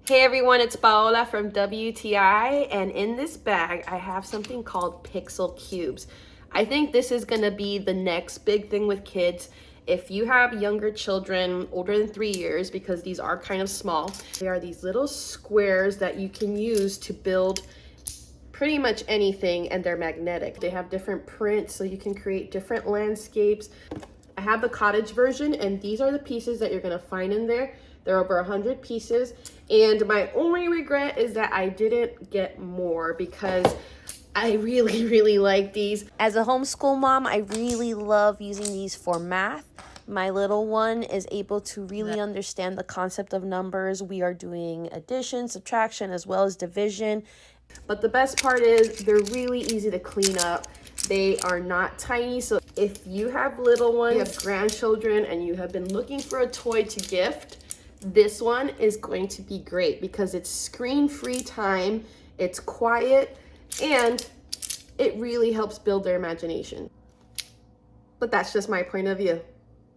Hey everyone, it's Paola from WTI, and in this bag I have something called Pixel Cubes. I think this is gonna be the next big thing with kids. If you have younger children, older than 3 years, because these are kind of small, they are these little squares that you can use to build pretty much anything, and they're magnetic. They have different prints, so you can create different landscapes. I have the cottage version, and these are the pieces that you're gonna find in there. There are over 100 pieces, and my only regret is that I didn't get more because I really like these. As a homeschool mom, I really love using these for math. My little one is able to really understand the concept of numbers. We are doing addition, subtraction, as well as division. But the best part is they're really easy to clean up. They are not tiny, so if you have little ones, you have grandchildren, and you have been looking for a toy to gift, this one is going to be great because it's screen-free time, it's quiet, and it really helps build their imagination. But that's just my point of view.